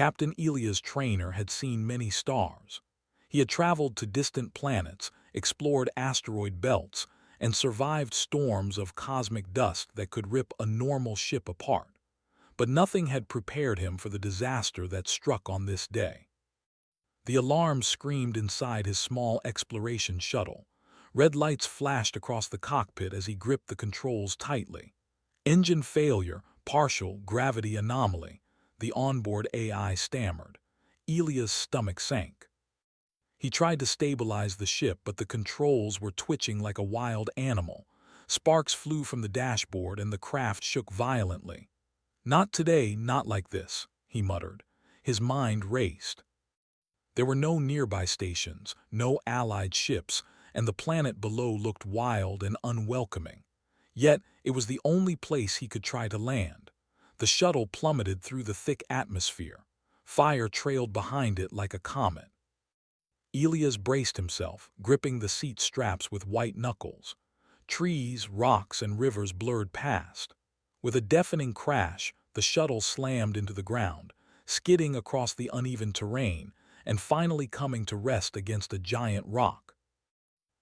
Captain Elia's trainer had seen many stars. He had traveled to distant planets, explored asteroid belts, and survived storms of cosmic dust that could rip a normal ship apart. But nothing had prepared him for the disaster that struck on this day. The alarm screamed inside his small exploration shuttle. Red lights flashed across the cockpit as he gripped the controls tightly. Engine failure, partial gravity anomaly, the onboard AI stammered. Elia's stomach sank. He tried to stabilize the ship, but the controls were twitching like a wild animal. Sparks flew from the dashboard and the craft shook violently. "Not today, not like this," he muttered. His mind raced. There were no nearby stations, no allied ships, and the planet below looked wild and unwelcoming. Yet it was the only place he could try to land. The shuttle plummeted through the thick atmosphere. Fire trailed behind it like a comet. Elias braced himself, gripping the seat straps with white knuckles. Trees, rocks, and rivers blurred past. With a deafening crash, the shuttle slammed into the ground, skidding across the uneven terrain and finally coming to rest against a giant rock.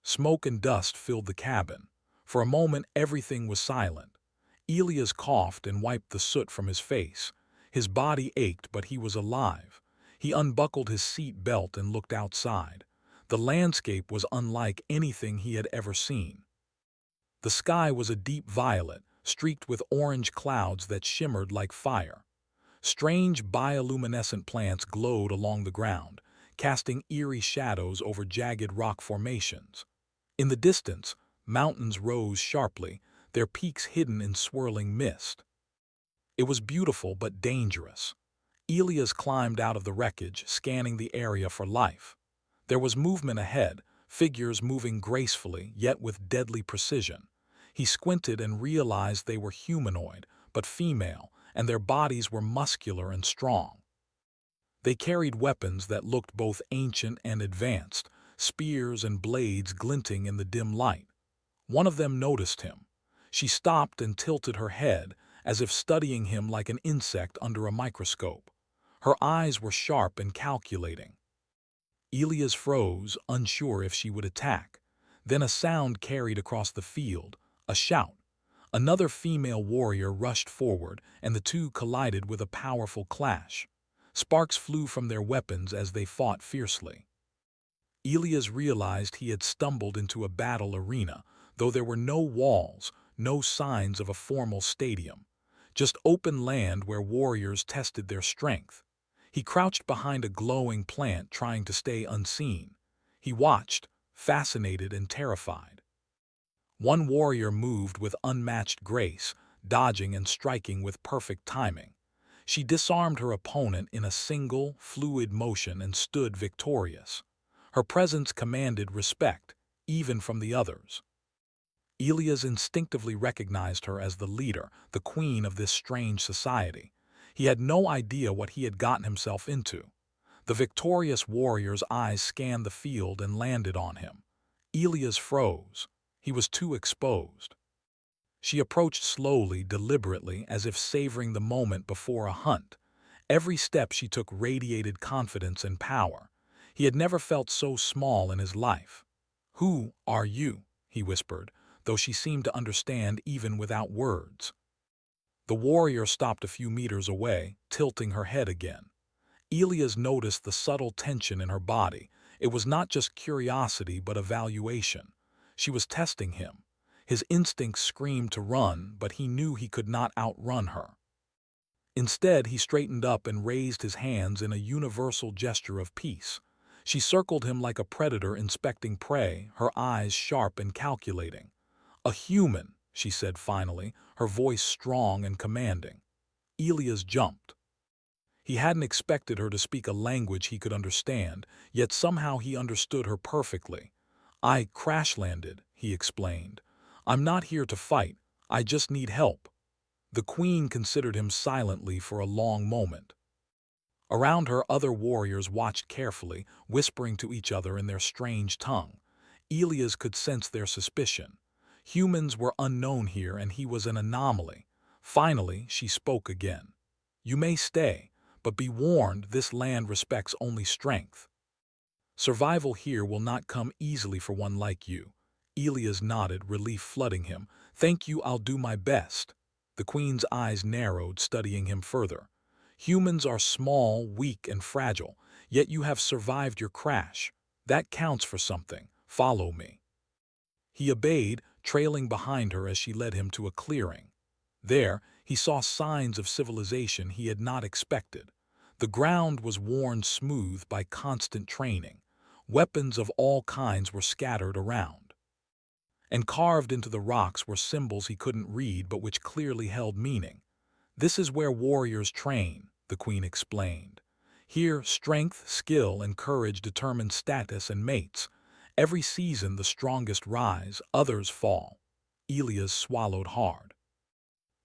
Smoke and dust filled the cabin. For a moment, everything was silent. Elias coughed and wiped the soot from his face. His body ached, but he was alive. He unbuckled his seat belt and looked outside. The landscape was unlike anything he had ever seen. The sky was a deep violet, streaked with orange clouds that shimmered like fire. Strange bioluminescent plants glowed along the ground, casting eerie shadows over jagged rock formations. In the distance, mountains rose sharply, their peaks hidden in swirling mist. It was beautiful but dangerous. Elias climbed out of the wreckage, scanning the area for life. There was movement ahead, figures moving gracefully, yet with deadly precision. He squinted and realized they were humanoid, but female, and their bodies were muscular and strong. They carried weapons that looked both ancient and advanced, spears and blades glinting in the dim light. One of them noticed him. She stopped and tilted her head, as if studying him like an insect under a microscope. Her eyes were sharp and calculating. Elias froze, unsure if she would attack. Then a sound carried across the field, a shout. Another female warrior rushed forward, and the two collided with a powerful clash. Sparks flew from their weapons as they fought fiercely. Elias realized he had stumbled into a battle arena, though there were no walls, no signs of a formal stadium. Just open land where warriors tested their strength. He crouched behind a glowing plant, trying to stay unseen. He watched, fascinated and terrified. One warrior moved with unmatched grace, dodging and striking with perfect timing. She disarmed her opponent in a single, fluid motion and stood victorious. Her presence commanded respect, even from the others. Elias instinctively recognized her as the leader, the queen of this strange society. He had no idea what he had gotten himself into. The victorious warrior's eyes scanned the field and landed on him. Elias froze. He was too exposed. She approached slowly, deliberately, as if savoring the moment before a hunt. Every step she took radiated confidence and power. He had never felt so small in his life. "Who are you?" he whispered, though she seemed to understand even without words. The warrior stopped a few meters away, tilting her head again. Elias noticed the subtle tension in her body. It was not just curiosity but evaluation. She was testing him. His instincts screamed to run, but he knew he could not outrun her. Instead, he straightened up and raised his hands in a universal gesture of peace. She circled him like a predator inspecting prey, her eyes sharp and calculating. "A human," she said finally, her voice strong and commanding. Elias jumped. He hadn't expected her to speak a language he could understand, yet somehow he understood her perfectly. "I crash-landed," he explained. "I'm not here to fight, I just need help." The queen considered him silently for a long moment. Around her, other warriors watched carefully, whispering to each other in their strange tongue. Elias could sense their suspicion. Humans were unknown here, and he was an anomaly. Finally, she spoke again. "You may stay, But be warned, this land respects only strength. Survival here will not come easily for one like you. Elias nodded, relief flooding him. Thank you, I'll do my best. The queen's eyes narrowed, studying him further. Humans are small, weak, and fragile, yet you have survived your crash. That counts for something. Follow me. He obeyed, trailing behind her as she led him to a clearing. There, he saw signs of civilization he had not expected. The ground was worn smooth by constant training. Weapons of all kinds were scattered around. And carved into the rocks were symbols he couldn't read but which clearly held meaning. This is where warriors train, the queen explained. Here, strength, skill, and courage determine status and mates. Every season the strongest rise, others fall. Elias swallowed hard.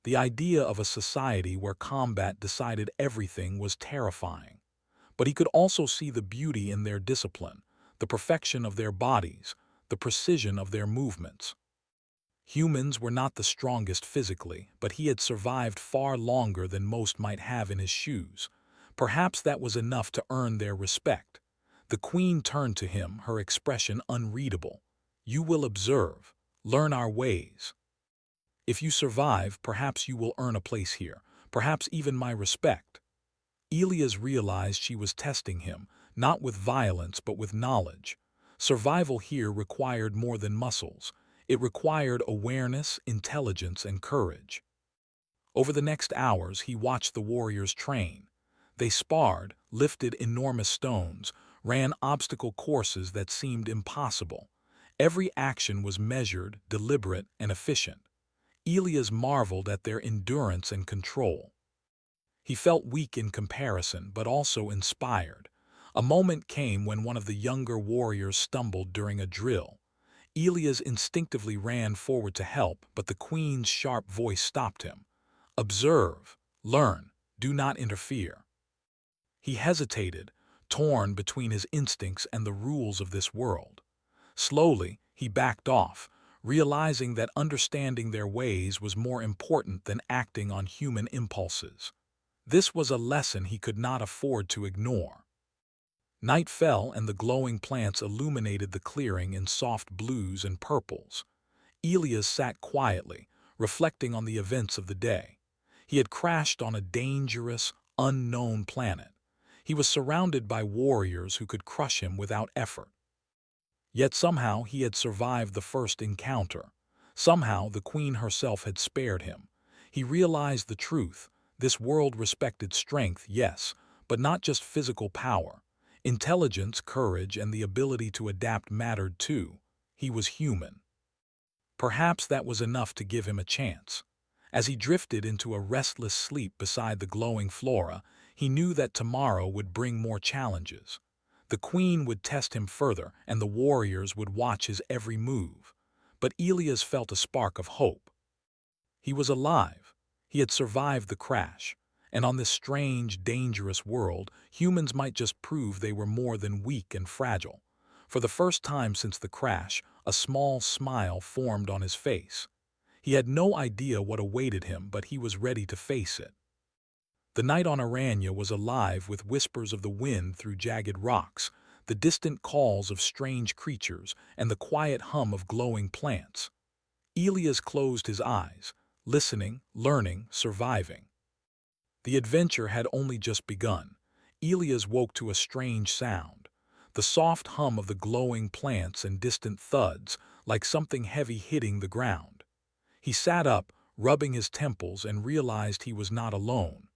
The idea of a society where combat decided everything was terrifying. But he could also see the beauty in their discipline, the perfection of their bodies, the precision of their movements. Humans were not the strongest physically, but he had survived far longer than most might have in his shoes. Perhaps that was enough to earn their respect. The queen turned to him, her expression unreadable. You will observe, learn our ways. If you survive, perhaps you will earn a place here, perhaps even my respect. Elias realized she was testing him, not with violence but with knowledge. Survival here required more than muscles. It required awareness, intelligence, and courage. Over the next hours, he watched the warriors train. They sparred, lifted enormous stones, ran obstacle courses that seemed impossible. Every action was measured, deliberate, and efficient. Elias marveled at their endurance and control. He felt weak in comparison, but also inspired. A moment came when one of the younger warriors stumbled during a drill. Elias instinctively ran forward to help, but the queen's sharp voice stopped him. Observe, learn, do not interfere. He hesitated, torn between his instincts and the rules of this world. Slowly, he backed off, realizing that understanding their ways was more important than acting on human impulses. This was a lesson he could not afford to ignore. Night fell and the glowing plants illuminated the clearing in soft blues and purples. Elias sat quietly, reflecting on the events of the day. He had crashed on a dangerous, unknown planet. He was surrounded by warriors who could crush him without effort. Yet somehow he had survived the first encounter. Somehow the queen herself had spared him. He realized the truth. This world respected strength, yes, but not just physical power. Intelligence, courage, and the ability to adapt mattered too. He was human. Perhaps that was enough to give him a chance. As he drifted into a restless sleep beside the glowing flora, he knew that tomorrow would bring more challenges. The queen would test him further, and the warriors would watch his every move. But Elias felt a spark of hope. He was alive. He had survived the crash. And on this strange, dangerous world, humans might just prove they were more than weak and fragile. For the first time since the crash, a small smile formed on his face. He had no idea what awaited him, but he was ready to face it. The night on Aranya was alive with whispers of the wind through jagged rocks, the distant calls of strange creatures, and the quiet hum of glowing plants. Elias closed his eyes, listening, learning, surviving. The adventure had only just begun. Elias woke to a strange sound, the soft hum of the glowing plants and distant thuds, like something heavy hitting the ground. He sat up, rubbing his temples, and realized he was not alone.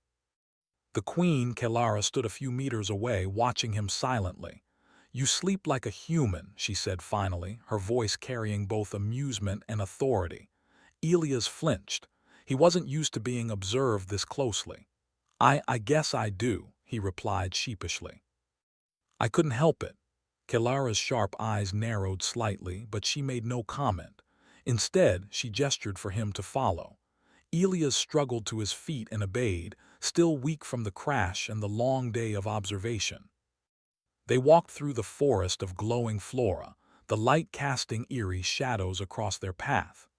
The queen, Kelara, stood a few meters away, watching him silently. "You sleep like a human," she said finally, her voice carrying both amusement and authority. Elias flinched. He wasn't used to being observed this closely. I guess I do," he replied sheepishly. "I couldn't help it." Kelara's sharp eyes narrowed slightly, but she made no comment. Instead, she gestured for him to follow. Elias struggled to his feet and obeyed, still weak from the crash and the long day of observation. They walked through the forest of glowing flora, the light casting eerie shadows across their path.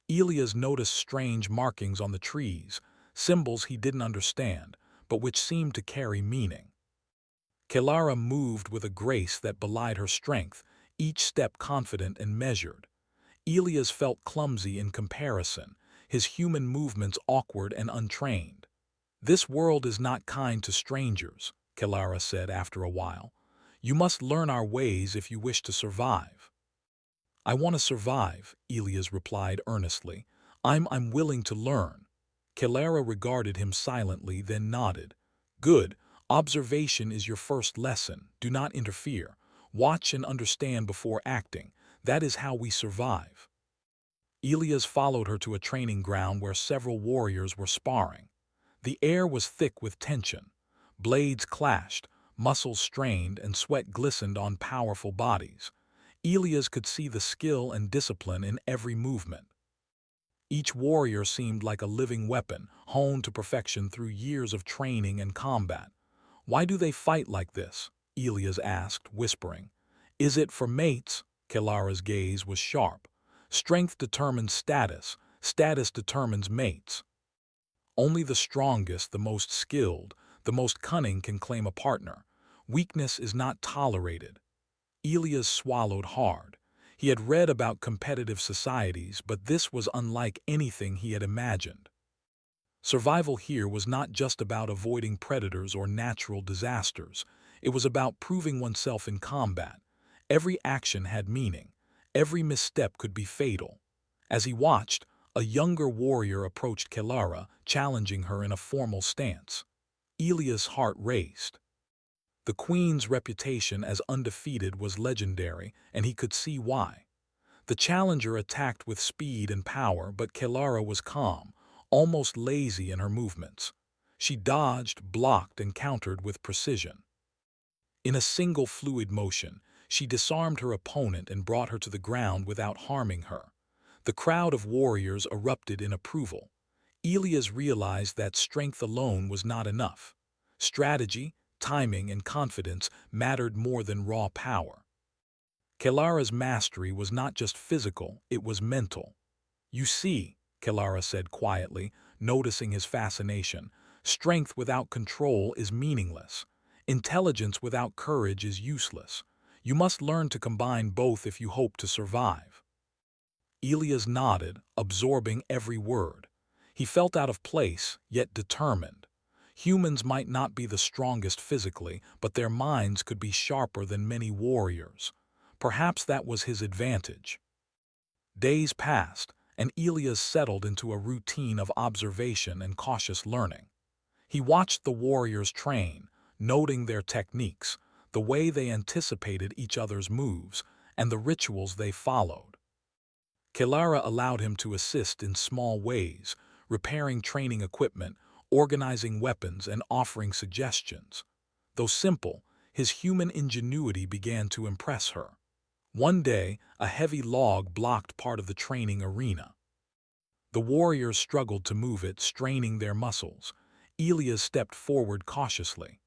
Elias noticed strange markings on the trees, symbols he didn't understand, but which seemed to carry meaning. Kelara moved with a grace that belied her strength, each step confident and measured. Elias felt clumsy in comparison, his human movements awkward and untrained. "This world is not kind to strangers," Kelara said after a while. "You must learn our ways if you wish to survive." "I want to survive," Elias replied earnestly. I'm willing to learn." Kelara regarded him silently, then nodded. "Good. Observation is your first lesson. Do not interfere. Watch and understand before acting. That is how we survive." Elias followed her to a training ground where several warriors were sparring. The air was thick with tension. Blades clashed, muscles strained, and sweat glistened on powerful bodies. Elias could see the skill and discipline in every movement. Each warrior seemed like a living weapon, honed to perfection through years of training and combat. "Why do they fight like this?" Elias asked, whispering. "Is it for mates?" Kelara's gaze was sharp. "Strength determines status. Status determines mates. Only the strongest, the most skilled, the most cunning can claim a partner. Weakness is not tolerated." Elias swallowed hard. He had read about competitive societies, but this was unlike anything he had imagined. Survival here was not just about avoiding predators or natural disasters. It was about proving oneself in combat. Every action had meaning. Every misstep could be fatal. As he watched, a younger warrior approached Kelara, challenging her in a formal stance. Elias' heart raced. The queen's reputation as undefeated was legendary, and he could see why. The challenger attacked with speed and power, but Kelara was calm, almost lazy in her movements. She dodged, blocked, and countered with precision. In a single fluid motion, she disarmed her opponent and brought her to the ground without harming her. The crowd of warriors erupted in approval. Elias realized that strength alone was not enough. Strategy, timing, and confidence mattered more than raw power. Kelara's mastery was not just physical, it was mental. "You see," Kelara said quietly, noticing his fascination, "strength without control is meaningless. Intelligence without courage is useless. You must learn to combine both if you hope to survive." Elias nodded, absorbing every word. He felt out of place, yet determined. Humans might not be the strongest physically, but their minds could be sharper than many warriors. Perhaps that was his advantage. Days passed, and Elias settled into a routine of observation and cautious learning. He watched the warriors train, noting their techniques, the way they anticipated each other's moves, and the rituals they followed. Kelara allowed him to assist in small ways, repairing training equipment, organizing weapons, and offering suggestions. Though simple, his human ingenuity began to impress her. One day, a heavy log blocked part of the training arena. The warriors struggled to move it, straining their muscles. Elias stepped forward cautiously.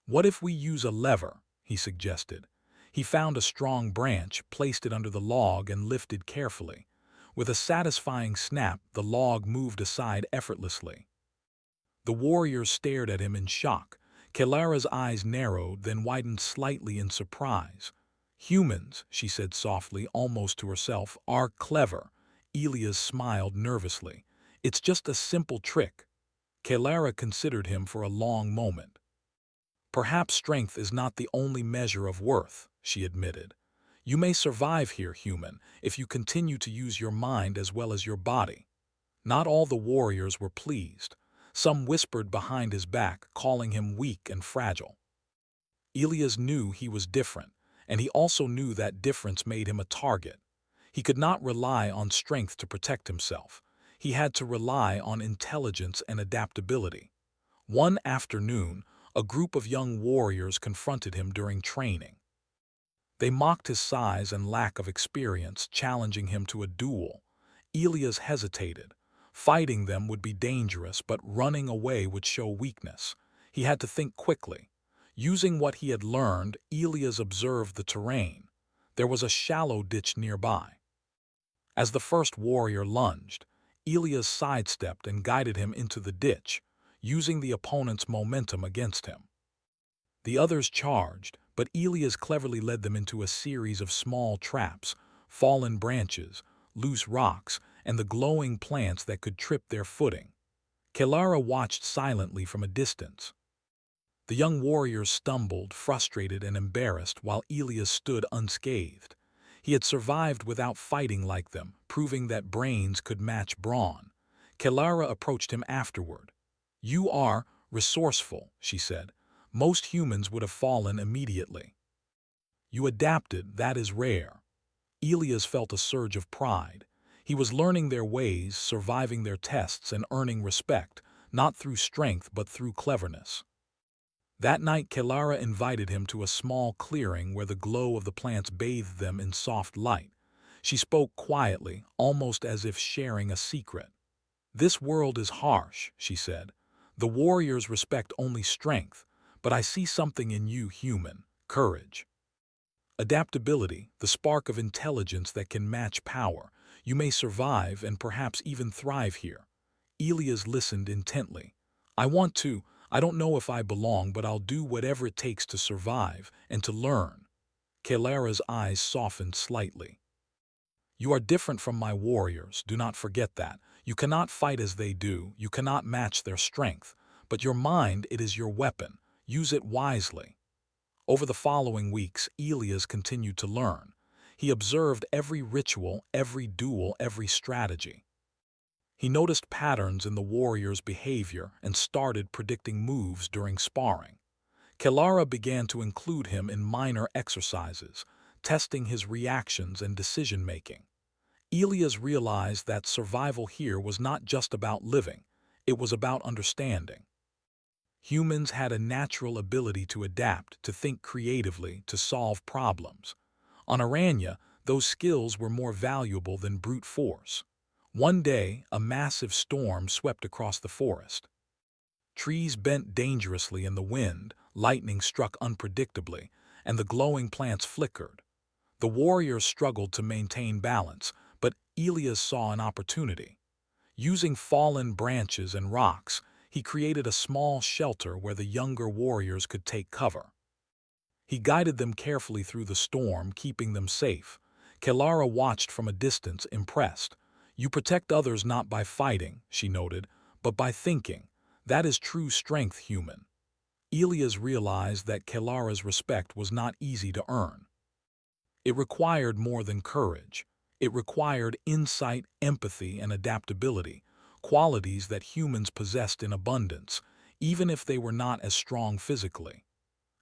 "What if we use a lever?" he suggested. He found a strong branch, placed it under the log, and lifted carefully. With a satisfying snap, the log moved aside effortlessly. The warriors stared at him in shock. Kelara's eyes narrowed, then widened slightly in surprise. "Humans," she said softly, almost to herself, "are clever." Elias smiled nervously. "It's just a simple trick." Kelara considered him for a long moment. "Perhaps strength is not the only measure of worth," she admitted. "You may survive here, human, if you continue to use your mind as well as your body." Not all the warriors were pleased. Some whispered behind his back, calling him weak and fragile. Elias knew he was different, and he also knew that difference made him a target. He could not rely on strength to protect himself. He had to rely on intelligence and adaptability. One afternoon, a group of young warriors confronted him during training. They mocked his size and lack of experience, challenging him to a duel. Elias hesitated. Fighting them would be dangerous, but running away would show weakness. He had to think quickly. Using what he had learned, Elias observed the terrain. There was a shallow ditch nearby. As the first warrior lunged, Elias sidestepped and guided him into the ditch. using the opponent's momentum against him. The others charged, but Elias cleverly led them into a series of small traps, fallen branches, loose rocks, and the glowing plants that could trip their footing. Kelara watched silently from a distance. The young warriors stumbled, frustrated and embarrassed, while Elias stood unscathed. He had survived without fighting like them, proving that brains could match brawn. Kelara approached him afterward. "You are resourceful," she said. "Most humans would have fallen immediately. You adapted, that is rare." Elias felt a surge of pride. He was learning their ways, surviving their tests, and earning respect, not through strength but through cleverness. That night, Kelara invited him to a small clearing where the glow of the plants bathed them in soft light. She spoke quietly, almost as if sharing a secret. "This world is harsh," she said. "The warriors respect only strength, but I see something in you, human, courage. Adaptability, the spark of intelligence that can match power. You may survive and perhaps even thrive here." Elias listened intently. I don't know if I belong, but I'll do whatever it takes to survive and to learn." Kelara's eyes softened slightly. "You are different from my warriors, do not forget that. You cannot fight as they do, you cannot match their strength. But your mind, it is your weapon. Use it wisely." Over the following weeks, Elias continued to learn. He observed every ritual, every duel, every strategy. He noticed patterns in the warrior's behavior and started predicting moves during sparring. Kelara began to include him in minor exercises, testing his reactions and decision-making. Elias realized that survival here was not just about living, it was about understanding. Humans had a natural ability to adapt, to think creatively, to solve problems. On Aranya, those skills were more valuable than brute force. One day, a massive storm swept across the forest. Trees bent dangerously in the wind, lightning struck unpredictably, and the glowing plants flickered. The warriors struggled to maintain balance, but Elias saw an opportunity. Using fallen branches and rocks, he created a small shelter where the younger warriors could take cover. He guided them carefully through the storm, keeping them safe. Kelara watched from a distance, impressed. "You protect others not by fighting," she noted, "but by thinking. That is true strength, human." Elias realized that Kelara's respect was not easy to earn. It required more than courage. It required insight, empathy, and adaptability, qualities that humans possessed in abundance, even if they were not as strong physically.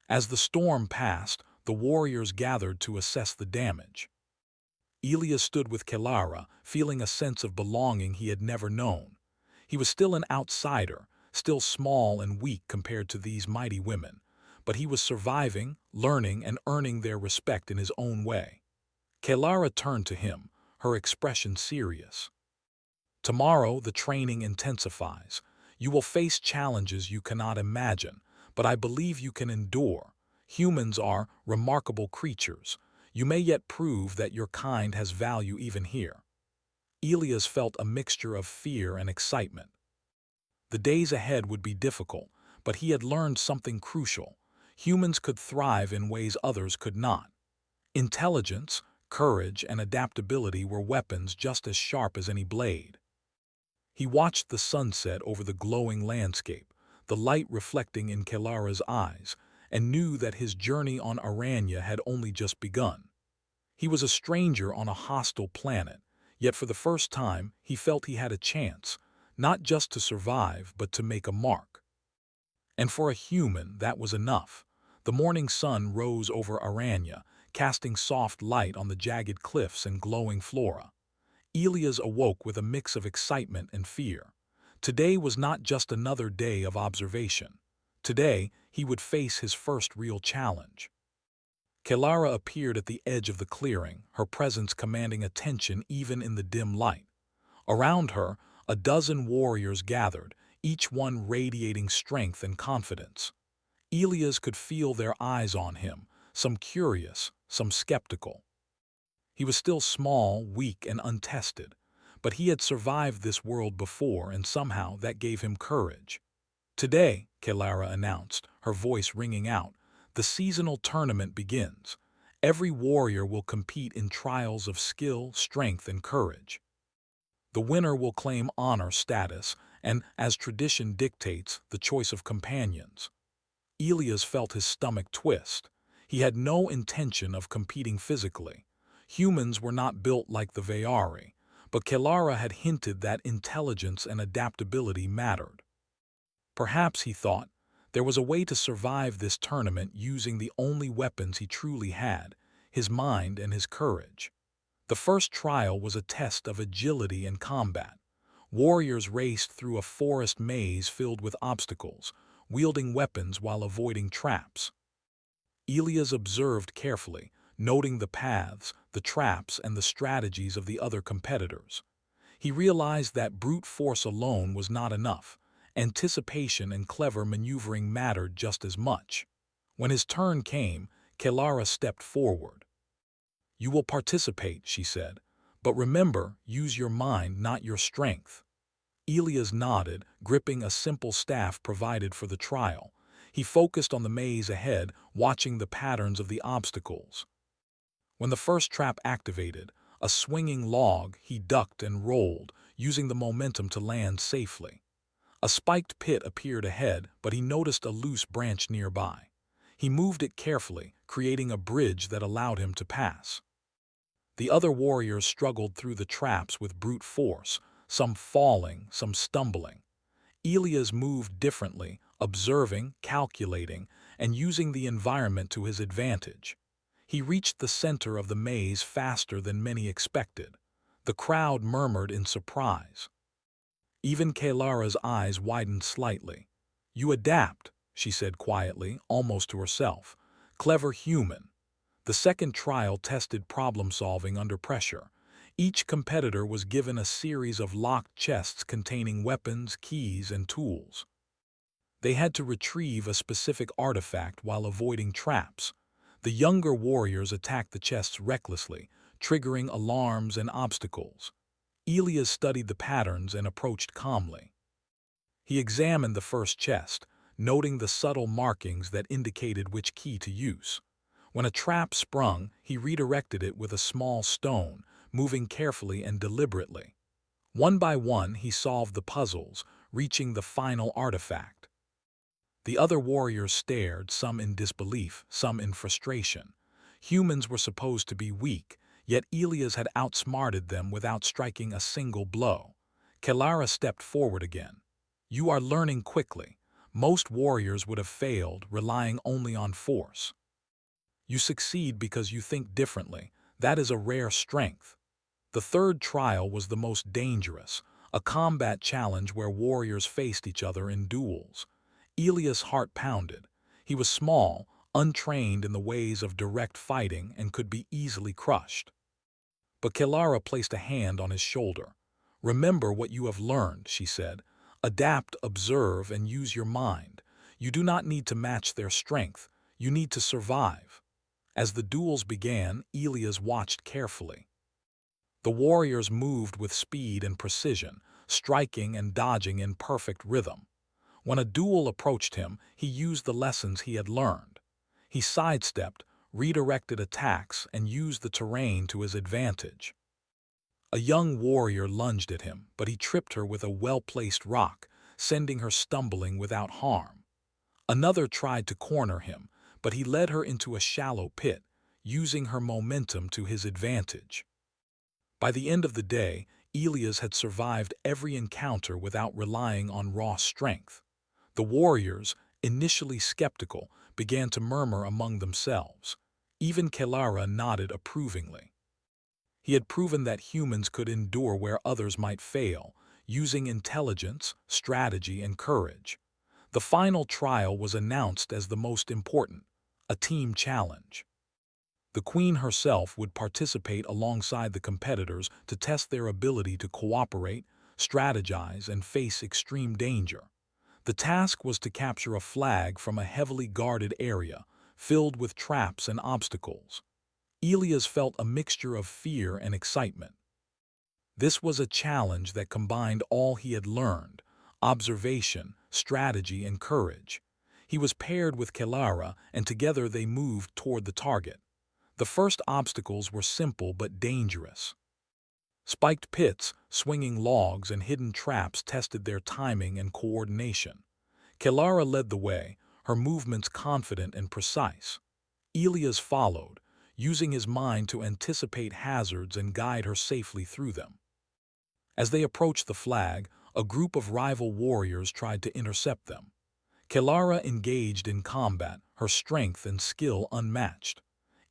As the storm passed, the warriors gathered to assess the damage. Elias stood with Kelara, feeling a sense of belonging he had never known. He was still an outsider, still small and weak compared to these mighty women, but he was surviving, learning, and earning their respect in his own way. Kelara turned to him, her expression serious. "Tomorrow the training intensifies. You will face challenges you cannot imagine, but I believe you can endure. Humans are remarkable creatures. You may yet prove that your kind has value even here." Elias felt a mixture of fear and excitement. The days ahead would be difficult, but he had learned something crucial. Humans could thrive in ways others could not. Intelligence, courage, and adaptability were weapons just as sharp as any blade. He watched the sunset over the glowing landscape, the light reflecting in Kelara's eyes, and knew that his journey on Aranya had only just begun. He was a stranger on a hostile planet, yet for the first time he felt he had a chance, not just to survive but to make a mark. And for a human, that was enough. The morning sun rose over Aranya, casting soft light on the jagged cliffs and glowing flora. Elias awoke with a mix of excitement and fear. Today was not just another day of observation. Today, he would face his first real challenge. Kelara appeared at the edge of the clearing, her presence commanding attention even in the dim light. Around her, a dozen warriors gathered, each one radiating strength and confidence. Elias could feel their eyes on him, some curious, some skeptical. He was still small, weak, and untested, but he had survived this world before, and somehow that gave him courage. Today, Kelara announced, her voice ringing out, the seasonal tournament begins. Every warrior will compete in trials of skill, strength, and courage. The winner will claim honor status and, as tradition dictates, the choice of companions. Elias felt his stomach twist. He had no intention of competing physically. Humans were not built like the Veari, but Kelara had hinted that intelligence and adaptability mattered. Perhaps, he thought, there was a way to survive this tournament using the only weapons he truly had, his mind and his courage. The first trial was a test of agility and combat. Warriors raced through a forest maze filled with obstacles, wielding weapons while avoiding traps. Elias observed carefully, noting the paths, the traps, and the strategies of the other competitors. He realized that brute force alone was not enough. Anticipation and clever maneuvering mattered just as much. When his turn came, Kelara stepped forward. "You will participate," she said, "but remember, use your mind, not your strength." Elias nodded, gripping a simple staff provided for the trial. He focused on the maze ahead, watching the patterns of the obstacles. When the first trap activated, a swinging log, he ducked and rolled, using the momentum to land safely. A spiked pit appeared ahead, but he noticed a loose branch nearby. He moved it carefully, creating a bridge that allowed him to pass. The other warriors struggled through the traps with brute force, some falling, some stumbling. Elias moved differently, observing, calculating, and using the environment to his advantage. He reached the center of the maze faster than many expected. The crowd murmured in surprise. Even Kelara's eyes widened slightly. "You adapt," she said quietly, almost to herself. "Clever human." The second trial tested problem-solving under pressure. Each competitor was given a series of locked chests containing weapons, keys, and tools. They had to retrieve a specific artifact while avoiding traps. The younger warriors attacked the chests recklessly, triggering alarms and obstacles. Elias studied the patterns and approached calmly. He examined the first chest, noting the subtle markings that indicated which key to use. When a trap sprung, he redirected it with a small stone, moving carefully and deliberately. One by one, he solved the puzzles, reaching the final artifact. The other warriors stared, some in disbelief, some in frustration. Humans were supposed to be weak, yet Elias had outsmarted them without striking a single blow. Kelara stepped forward again. "You are learning quickly. Most warriors would have failed, relying only on force. You succeed because you think differently. That is a rare strength." The third trial was the most dangerous, a combat challenge where warriors faced each other in duels. Elias' heart pounded. He was small, untrained in the ways of direct fighting, and could be easily crushed. But Kelara placed a hand on his shoulder. "Remember what you have learned," she said. "Adapt, observe, and use your mind. You do not need to match their strength. You need to survive." As the duels began, Elias watched carefully. The warriors moved with speed and precision, striking and dodging in perfect rhythm. When a duel approached him, he used the lessons he had learned. He sidestepped, redirected attacks, and used the terrain to his advantage. A young warrior lunged at him, but he tripped her with a well-placed rock, sending her stumbling without harm. Another tried to corner him, but he led her into a shallow pit, using her momentum to his advantage. By the end of the day, Elias had survived every encounter without relying on raw strength. The warriors, initially skeptical, began to murmur among themselves. Even Kelara nodded approvingly. He had proven that humans could endure where others might fail, using intelligence, strategy, and courage. The final trial was announced as the most important, a team challenge. The queen herself would participate alongside the competitors to test their ability to cooperate, strategize, and face extreme danger. The task was to capture a flag from a heavily guarded area, filled with traps and obstacles. Elias felt a mixture of fear and excitement. This was a challenge that combined all he had learned: observation, strategy, and courage. He was paired with Kelara, and together they moved toward the target. The first obstacles were simple but dangerous. Spiked pits, swinging logs, and hidden traps tested their timing and coordination. Kelara led the way, her movements confident and precise. Elias followed, using his mind to anticipate hazards and guide her safely through them. As they approached the flag, a group of rival warriors tried to intercept them. Kelara engaged in combat, her strength and skill unmatched.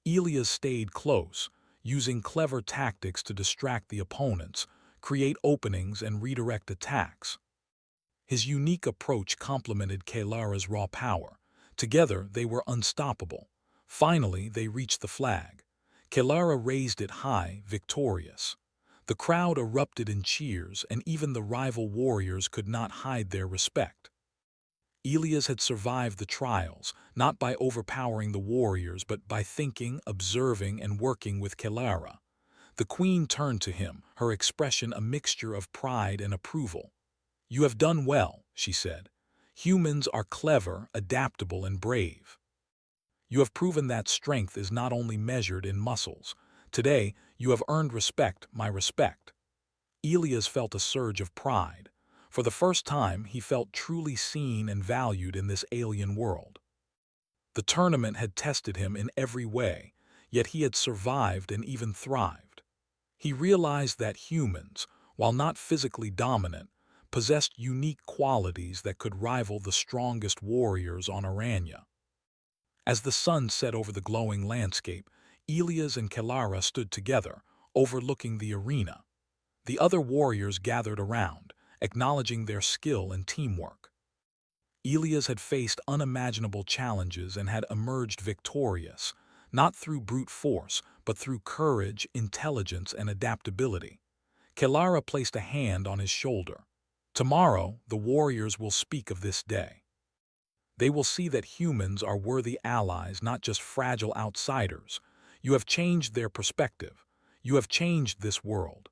Elias stayed close, using clever tactics to distract the opponents, create openings, and redirect attacks. His unique approach complemented Kelara's raw power. Together, they were unstoppable. Finally, they reached the flag. Kelara raised it high, victorious. The crowd erupted in cheers, and even the rival warriors could not hide their respect. Elias had survived the trials, not by overpowering the warriors, but by thinking, observing, and working with Kelara. The queen turned to him, her expression a mixture of pride and approval. "You have done well," she said. "Humans are clever, adaptable, and brave. You have proven that strength is not only measured in muscles. Today, you have earned respect, my respect." Elias felt a surge of pride. For the first time, he felt truly seen and valued in this alien world. The tournament had tested him in every way, yet he had survived and even thrived. He realized that humans, while not physically dominant, possessed unique qualities that could rival the strongest warriors on Aranya. As the sun set over the glowing landscape, Elias and Kelara stood together, overlooking the arena. The other warriors gathered around, acknowledging their skill and teamwork. Elias had faced unimaginable challenges and had emerged victorious, not through brute force, but through courage, intelligence, and adaptability. Kelara placed a hand on his shoulder. "Tomorrow, the warriors will speak of this day. They will see that humans are worthy allies, not just fragile outsiders. You have changed their perspective. You have changed this world."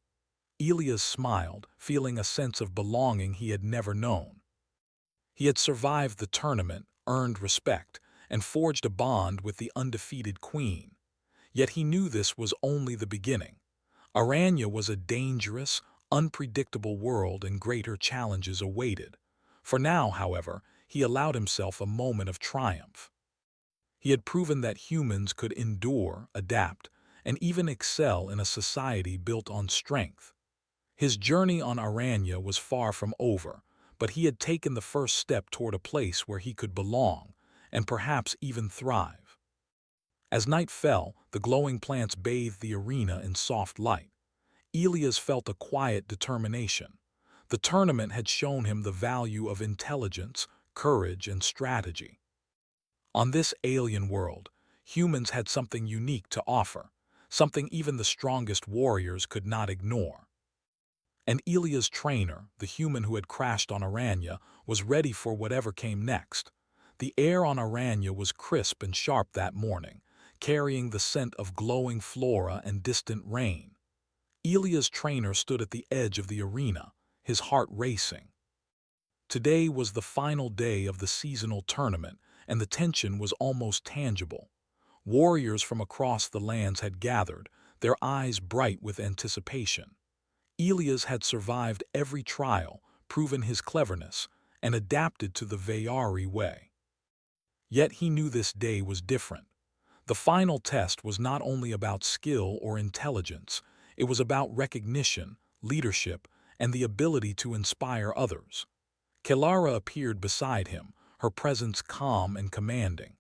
Elias smiled, feeling a sense of belonging he had never known. He had survived the tournament, earned respect, and forged a bond with the undefeated queen. Yet he knew this was only the beginning. Aranya was a dangerous, unpredictable world, and greater challenges awaited. For now, however, he allowed himself a moment of triumph. He had proven that humans could endure, adapt, and even excel in a society built on strength. His journey on Aranya was far from over, but he had taken the first step toward a place where he could belong, and perhaps even thrive. As night fell, the glowing plants bathed the arena in soft light. Elias felt a quiet determination. The tournament had shown him the value of intelligence, courage, and strategy. On this alien world, humans had something unique to offer, something even the strongest warriors could not ignore. And Elia's trainer, the human who had crashed on Aranya, was ready for whatever came next. The air on Aranya was crisp and sharp that morning, carrying the scent of glowing flora and distant rain. Elia's trainer stood at the edge of the arena, his heart racing. Today was the final day of the seasonal tournament, and the tension was almost tangible. Warriors from across the lands had gathered, their eyes bright with anticipation. Elias had survived every trial, proven his cleverness, and adapted to the Veyari way. Yet he knew this day was different. The final test was not only about skill or intelligence, it was about recognition, leadership, and the ability to inspire others. Kelara appeared beside him, her presence calm and commanding.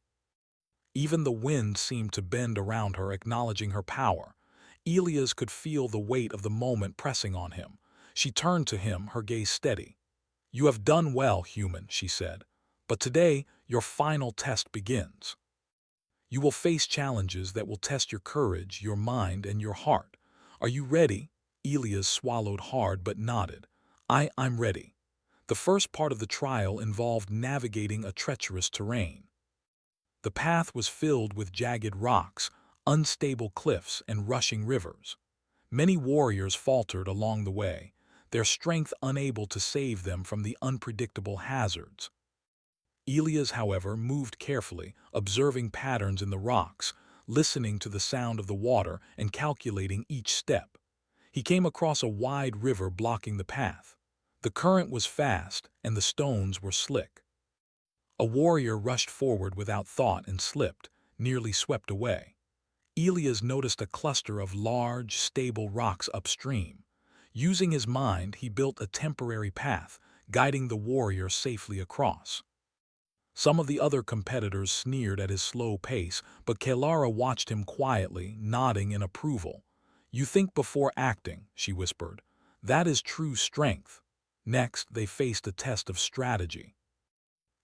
Even the wind seemed to bend around her, acknowledging her power. Elias could feel the weight of the moment pressing on him. She turned to him, her gaze steady. "You have done well, human," she said. "But today, your final test begins. You will face challenges that will test your courage, your mind, and your heart. Are you ready?" Elias swallowed hard but nodded. I'm ready." The first part of the trial involved navigating a treacherous terrain. The path was filled with jagged rocks, unstable cliffs, and rushing rivers. Many warriors faltered along the way, their strength unable to save them from the unpredictable hazards. Elias, however, moved carefully, observing patterns in the rocks, listening to the sound of the water and calculating each step. He came across a wide river blocking the path. The current was fast, and the stones were slick. A warrior rushed forward without thought and slipped, nearly swept away. Elias noticed a cluster of large, stable rocks upstream. Using his mind, he built a temporary path, guiding the warrior safely across. Some of the other competitors sneered at his slow pace, but Kelara watched him quietly, nodding in approval. "You think before acting," she whispered. "That is true strength." Next, they faced a test of strategy.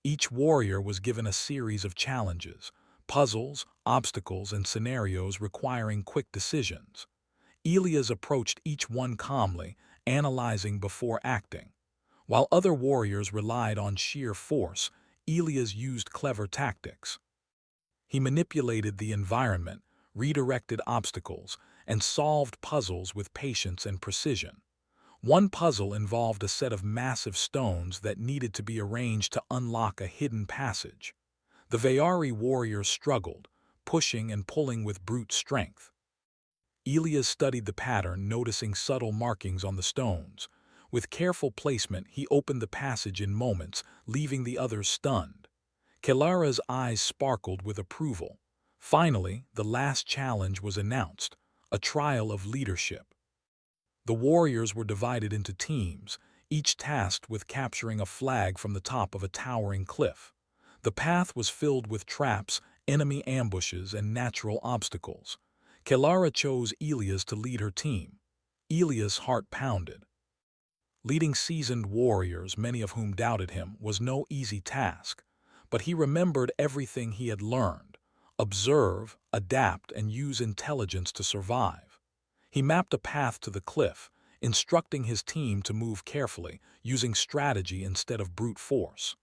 Each warrior was given a series of challenges, puzzles, obstacles, and scenarios requiring quick decisions. Elias approached each one calmly, analyzing before acting. While other warriors relied on sheer force, Elias used clever tactics. He manipulated the environment, redirected obstacles, and solved puzzles with patience and precision. One puzzle involved a set of massive stones that needed to be arranged to unlock a hidden passage. The Vayari warriors struggled, pushing and pulling with brute strength. Elias studied the pattern, noticing subtle markings on the stones. With careful placement, he opened the passage in moments, leaving the others stunned. Kelara's eyes sparkled with approval. Finally, the last challenge was announced, a trial of leadership. The warriors were divided into teams, each tasked with capturing a flag from the top of a towering cliff. The path was filled with traps, enemy ambushes, and natural obstacles. Kelara chose Elias to lead her team. Elias' heart pounded. Leading seasoned warriors, many of whom doubted him, was no easy task, but he remembered everything he had learned: observe, adapt, and use intelligence to survive. He mapped a path to the cliff, instructing his team to move carefully, using strategy instead of brute force.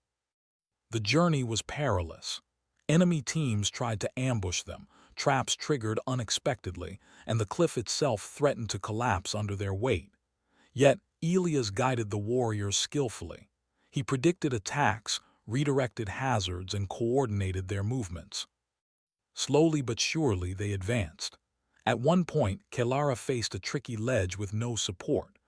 The journey was perilous. Enemy teams tried to ambush them, traps triggered unexpectedly, and the cliff itself threatened to collapse under their weight. Yet, Elias guided the warriors skillfully. He predicted attacks, redirected hazards, and coordinated their movements. Slowly but surely they advanced. At one point, Kelara faced a tricky ledge with no support.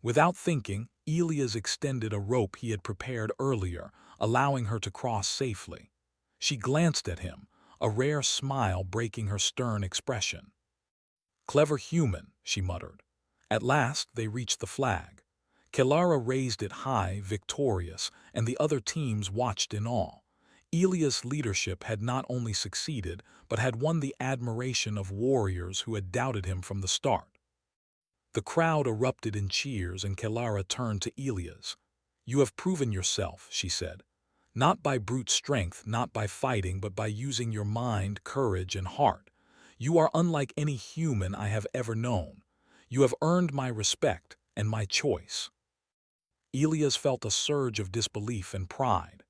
Without thinking, Elias extended a rope he had prepared earlier, allowing her to cross safely. She glanced at him, a rare smile breaking her stern expression. "Clever human," she muttered. At last, they reached the flag. Kelara raised it high, victorious, and the other teams watched in awe. Elias' leadership had not only succeeded, but had won the admiration of warriors who had doubted him from the start. The crowd erupted in cheers, and Kelara turned to Elias. "You have proven yourself," she said. "Not by brute strength, not by fighting, but by using your mind, courage, and heart. You are unlike any human I have ever known. You have earned my respect and my choice." Elias felt a surge of disbelief and pride.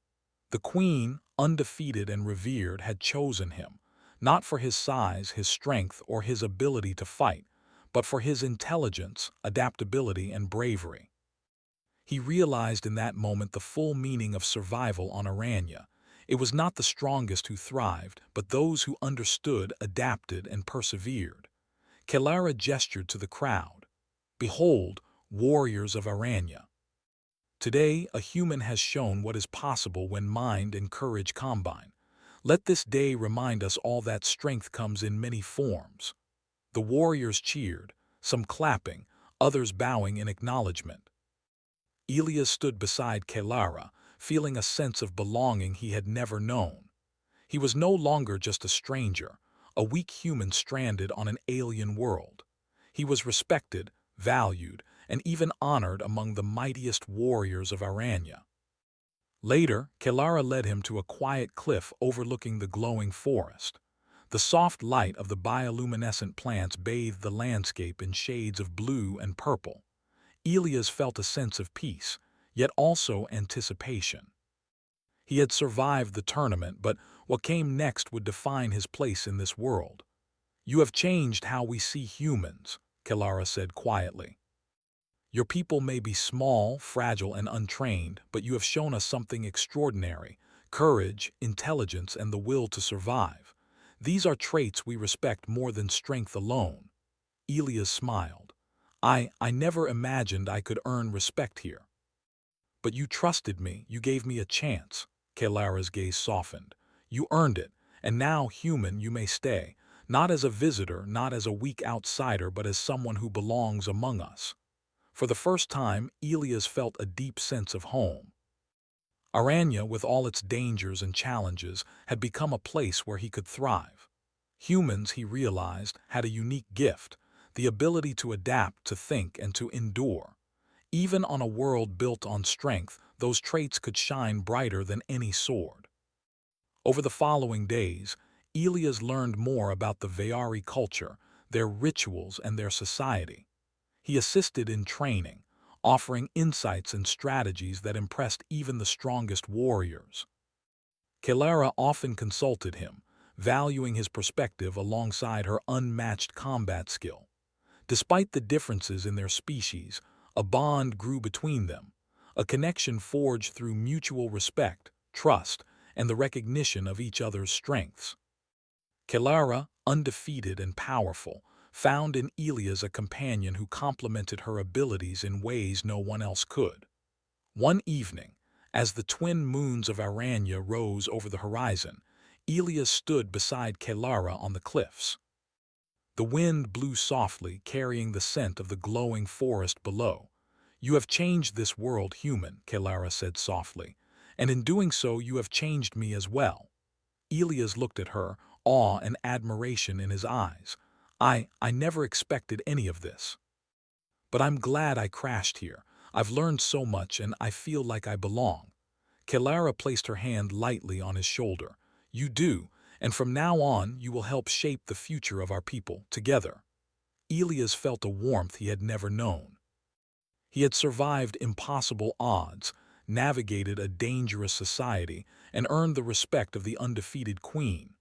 The queen, undefeated and revered, had chosen him, not for his size, his strength, or his ability to fight, but for his intelligence, adaptability, and bravery. He realized in that moment the full meaning of survival on Aranya. It was not the strongest who thrived, but those who understood, adapted, and persevered. Kelara gestured to the crowd. "Behold, warriors of Aranya. Today, a human has shown what is possible when mind and courage combine. Let this day remind us all that strength comes in many forms." The warriors cheered, some clapping, others bowing in acknowledgement. Elias stood beside Kelara, feeling a sense of belonging he had never known. He was no longer just a stranger, a weak human stranded on an alien world. He was respected, valued, and even honored among the mightiest warriors of Aranya. Later, Kelara led him to a quiet cliff overlooking the glowing forest. The soft light of the bioluminescent plants bathed the landscape in shades of blue and purple. Elias felt a sense of peace, yet also anticipation. He had survived the tournament, but what came next would define his place in this world. "You have changed how we see humans," Kelara said quietly. Your people may be small, fragile, and untrained, but you have shown us something extraordinary: courage, intelligence, and the will to survive. These are traits we respect more than strength alone." Elias smiled. I never imagined I could earn respect here." "But you trusted me, you gave me a chance." Kalara's gaze softened. "You earned it, and now, human, you may stay. Not as a visitor, not as a weak outsider, but as someone who belongs among us." For the first time, Elias felt a deep sense of home. Aranya, with all its dangers and challenges, had become a place where he could thrive. Humans, he realized, had a unique gift: the ability to adapt, to think, and to endure. Even on a world built on strength, those traits could shine brighter than any sword. Over the following days, Elias learned more about the Vayari culture, their rituals, and their society. He assisted in training, offering insights and strategies that impressed even the strongest warriors. Kalara often consulted him, valuing his perspective alongside her unmatched combat skill. Despite the differences in their species, a bond grew between them, a connection forged through mutual respect, trust, and the recognition of each other's strengths. Kalara, undefeated and powerful, found in Elias a companion who complemented her abilities in ways no one else could. One evening, as the twin moons of Aranya rose over the horizon, Elias stood beside Kalara on the cliffs. The wind blew softly, carrying the scent of the glowing forest below. "You have changed this world, human," Kalara said softly, "and in doing so you have changed me as well." Elias looked at her, awe and admiration in his eyes. I never expected any of this. But I'm glad I crashed here. I've learned so much and I feel like I belong." Kalara placed her hand lightly on his shoulder. "You do, and from now on you will help shape the future of our people, together." Elias felt a warmth he had never known. He had survived impossible odds, navigated a dangerous society, and earned the respect of the undefeated queen.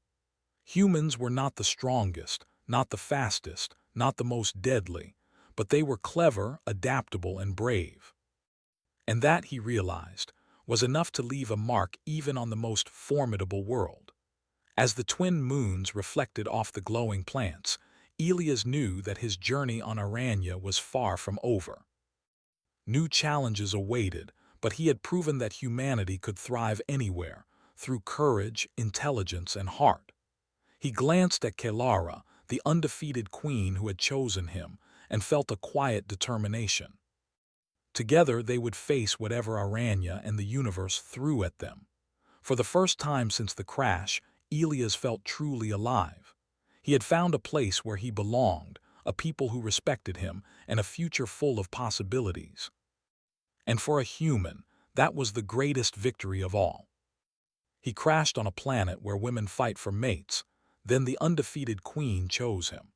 Humans were not the strongest, not the fastest, not the most deadly, but they were clever, adaptable, and brave. And that, he realized, was enough to leave a mark even on the most formidable world. As the twin moons reflected off the glowing plants, Elias knew that his journey on Aranya was far from over. New challenges awaited, but he had proven that humanity could thrive anywhere, through courage, intelligence, and heart. He glanced at Kalara, the undefeated queen who had chosen him, and felt a quiet determination. Together they would face whatever Aranya and the universe threw at them. For the first time since the crash, Elias felt truly alive. He had found a place where he belonged, a people who respected him, and a future full of possibilities. And for a human, that was the greatest victory of all. He crashed on a planet where women fight for mates. Then the undefeated queen chose him.